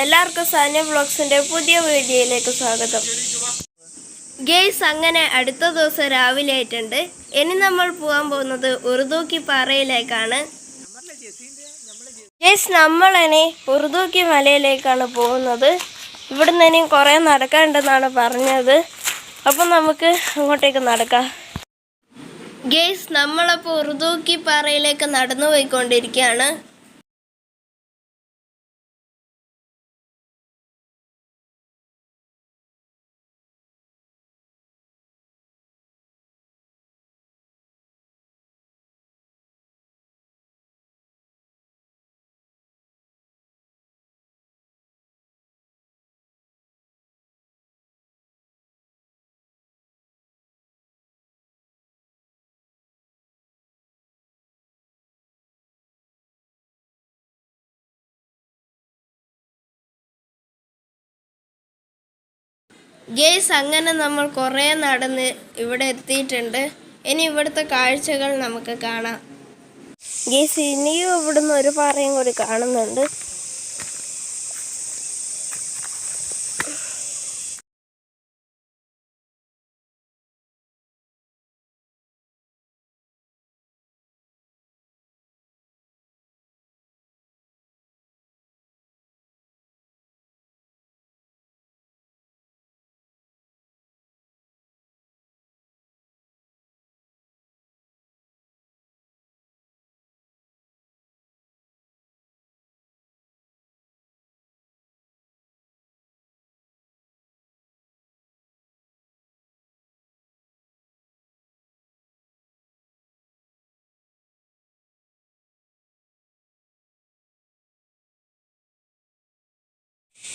എല്ലാവർക്കും സാനിയ വ്ളോഗ്സിൻ്റെ പുതിയ വീഡിയോയിലേക്ക് സ്വാഗതം. ഗെയ്സ്, അങ്ങനെ അടുത്ത ദിവസം രാവിലെ ആയിട്ടുണ്ട്. ഇനി നമ്മൾ പോകാൻ പോകുന്നത് ഉറുദൂക്കി പാറയിലേക്കാണ്. ഗെയ്സ്, നമ്മളിനി ഉറുദൂക്കി മലയിലേക്കാണ് പോകുന്നത്. ഇവിടുന്ന് ഇനിയും കുറേ നടക്കാനുണ്ടെന്നാണ് പറഞ്ഞത്. അപ്പം നമുക്ക് അങ്ങോട്ടേക്ക് നടക്കാം. ഗെയ്സ്, നമ്മളപ്പോൾ ഉറുദൂക്കി പാറയിലേക്ക് നടന്നു പോയിക്കൊണ്ടിരിക്കുകയാണ്. ഗെയ്സ്, അങ്ങനെ നമ്മൾ കുറേ നടന്ന് ഇവിടെ എത്തിയിട്ടുണ്ട്. ഇനി ഇവിടുത്തെ കാഴ്ചകൾ നമുക്ക് കാണാം. ഗെയ്സ്, ഇനിയും ഇവിടുന്ന് ഒരു പാറയും കൂടി കാണുന്നുണ്ട്.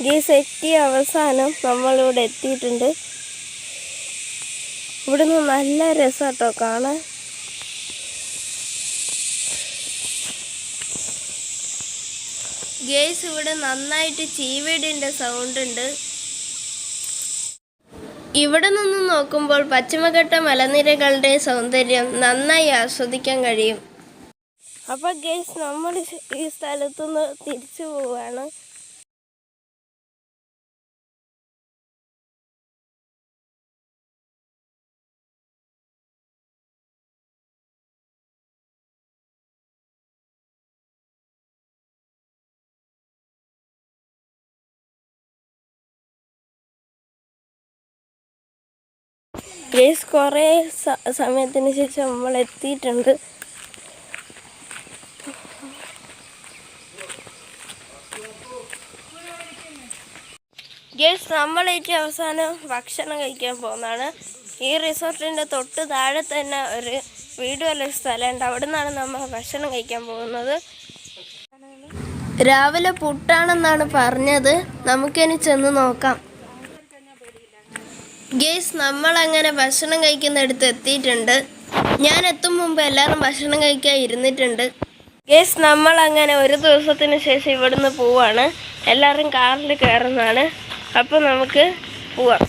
ഗെയ്സ്, എത്തിയ അവസാനം നമ്മളിവിടെ എത്തിയിട്ടുണ്ട്. ഇവിടുന്ന് നല്ല രസമാട്ടോ കാണാൻ. ഗെയ്സ്, ഇവിടെ നന്നായിട്ട് ചീവീടിൻ്റെ സൗണ്ട് ഉണ്ട്. ഇവിടെ നിന്ന് നോക്കുമ്പോൾ പശ്ചിമഘട്ട മലനിരകളുടെ സൗന്ദര്യം നന്നായി ആസ്വദിക്കാൻ കഴിയും. അപ്പോൾ ഗെയ്സ്, നമ്മൾ ഈ സ്ഥലത്തുനിന്ന് തിരിച്ചു പോവുകയാണ്. ഗെയ്സ്, കുറേ സമയത്തിന് ശേഷം നമ്മൾ എത്തിയിട്ടുണ്ട്. ഗെയ്സ്, നമ്മളേറ്റ് അവസാനം ഭക്ഷണം കഴിക്കാൻ പോകുന്നതാണ്. ഈ റിസോർട്ടിൻ്റെ തൊട്ട് താഴെ തന്നെ ഒരു വീടുള്ള സ്ഥലമുണ്ട്. അവിടെ നിന്നാണ് നമ്മൾ ഭക്ഷണം കഴിക്കാൻ പോകുന്നത്. രാവിലെ പുട്ടാണെന്നാണ് പറഞ്ഞത്. നമുക്കിനി ചെന്ന് നോക്കാം. ഗെയ്സ്, നമ്മളങ്ങനെ ഭക്ഷണം കഴിക്കുന്നിടത്ത് എത്തിയിട്ടുണ്ട്. ഞാൻ എത്തും മുമ്പ് എല്ലാവരും ഭക്ഷണം കഴിക്കാൻ ഇരുന്നിട്ടുണ്ട്. ഗെയ്സ്, നമ്മളങ്ങനെ ഒരു ദിവസത്തിന് ശേഷം ഇവിടുന്ന് പോവാണ്. എല്ലാവരും കാറിൽ കയറുന്നതാണ്. അപ്പോൾ നമുക്ക് പോവാം.